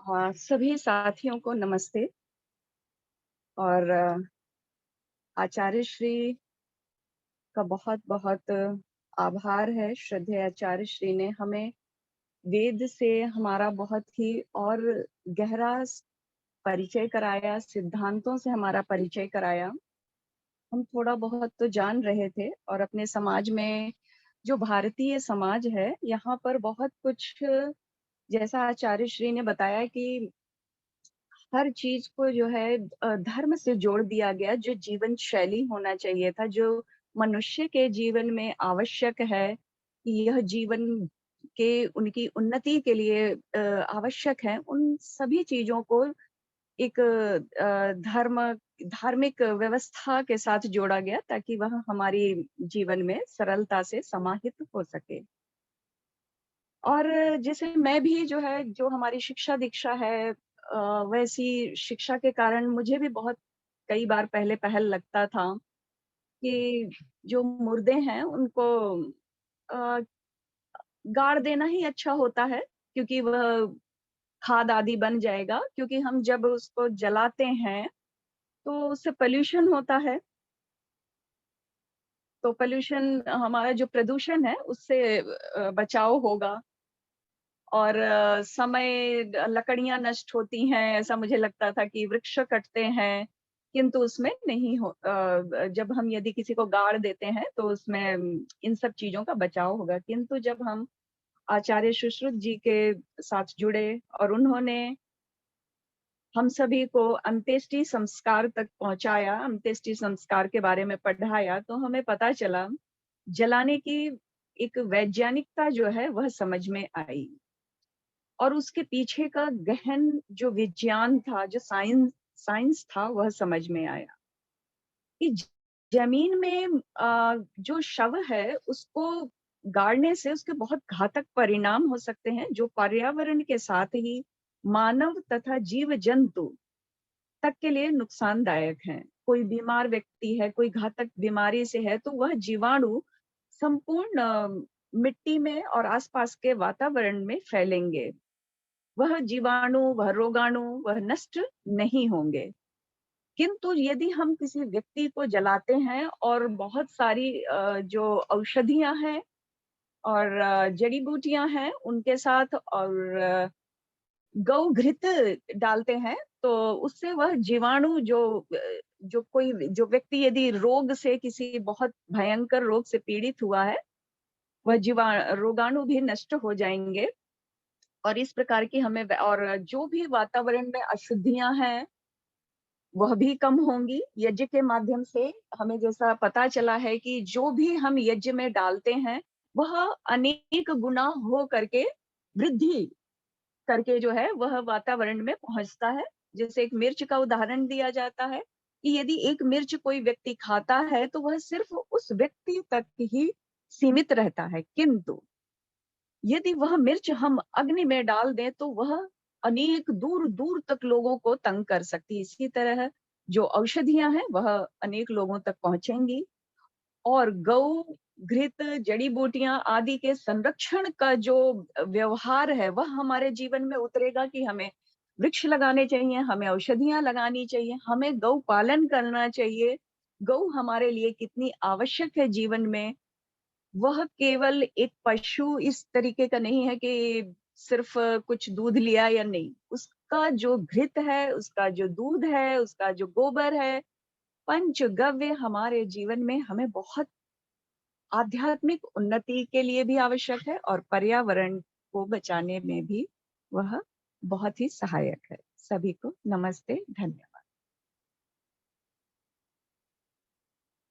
सभी साथियों को नमस्ते और आचार्य श्री का बहुत-बहुत आभार है। श्रद्धेय आचार्य श्री ने हमें वेद से हमारा बहुत ही और गहरा परिचय कराया, सिद्धांतों से हमारा परिचय कराया। हम थोड़ा बहुत तो जान रहे थे और अपने समाज में जो भारतीय समाज है, यहाँ पर बहुत कुछ जैसा आचार्य श्री ने बताया कि हर चीज को जो है धर्म से जोड़ दिया गया, जो जीवन शैली होना चाहिए था, जो मनुष्य के जीवन में आवश्यक है कि यह जीवन के उनकी उन्नति के लिए आवश्यक है, उन सभी चीजों को एक धार्मिक व्यवस्था के साथ जोड़ा गया ताकि वह हमारी जीवन में सरलता से समाहित हो सके। और जैसे मैं भी जो है, जो हमारी शिक्षा दीक्षा है, वैसी शिक्षा के कारण मुझे भी बहुत कई बार पहले पहल लगता था कि जो मुर्दे हैं उनको अ, गाड़ देना ही अच्छा होता है, क्योंकि वह खाद आदि बन जाएगा, क्योंकि हम जब उसको जलाते हैं तो उससे पॉल्यूशन होता है। तो पॉल्यूशन हमारा जो प्रदूषण है उससे बचाव होगा। और समय लकड़ियाँ नष्ट होती हैं, ऐसा मुझे लगता था कि वृक्ष कटते हैं, किंतु उसमें नहीं जब हम यदि किसी को गाड़ देते हैं तो उसमें इन सब चीज़ों का बचाव होगा। किंतु जब हम आचार्य सुश्रुत जी के साथ जुड़े और उन्होंने हम सभी को अंत्येष्टि संस्कार तक पहुँचाया, अंत्येष्टि संस्कार के बारे में पढ़ाया, तो हमें पता चला जलाने की एक वैज्ञानिकता जो है वह समझ में आई। और उसके पीछे का गहन जो विज्ञान था, जो साइंस साइंस था, वह समझ में आया कि जमीन में जो शव है उसको गाड़ने से उसके बहुत घातक परिणाम हो सकते हैं, जो पर्यावरण के साथ ही मानव तथा जीव जंतु तक के लिए नुकसानदायक हैं। कोई बीमार व्यक्ति है, कोई घातक बीमारी से है, तो वह जीवाणु संपूर्ण मिट्टी में और आसपास के वातावरण में फैलेंगे। वह जीवाणु, वह रोगाणु, वह नष्ट नहीं होंगे। किंतु यदि हम किसी व्यक्ति को जलाते हैं और बहुत सारी जो औषधियाँ हैं और जड़ी-बूटियाँ हैं, उनके साथ और गौ घृत डालते हैं, तो उससे वह जीवाणु जो व्यक्ति यदि रोग से किसी बहुत भयंकर रोग से पीड़ित हुआ है, वह रोगाणु भी नष्ट हो जाएँगे। और इस प्रकार की हमें और जो भी वातावरण में अशुद्धियां हैं वह भी कम होंगी यज्ञ के माध्यम से। हमें जैसा पता चला है कि जो भी हम यज्ञ में डालते हैं वह अनेक गुना हो करके वृद्धि करके जो है वह वातावरण में पहुंचता है। जैसे एक मिर्च का उदाहरण दिया जाता है कि यदि एक मिर्च कोई व्यक्ति खाता है तो वह सिर्फ उस व्यक्ति तक ही सीमित रहता है, किंतु यदि वह मिर्च हम अग्नि में डाल दें तो वह अनेक दूर दूर तक लोगों को तंग कर सकती है। इसी तरह जो औषधियां हैं वह अनेक लोगों तक पहुंचेंगी। और गौ घृत जड़ी बूटियां आदि के संरक्षण का जो व्यवहार है वह हमारे जीवन में उतरेगा कि हमें वृक्ष लगाने चाहिए, हमें औषधियां लगानी चाहिए, हमें गौ पालन करना चाहिए। गौ हमारे लिए कितनी आवश्यक है जीवन में। वह केवल एक पशु इस तरीके का नहीं है कि सिर्फ कुछ दूध लिया या नहीं। उसका जो घृत है, उसका जो दूध है, उसका जो गोबर है, पंचगव्य हमारे जीवन में हमें बहुत आध्यात्मिक उन्नति के लिए भी आवश्यक है और पर्यावरण को बचाने में भी वह बहुत ही सहायक है। सभी को नमस्ते, धन्यवाद।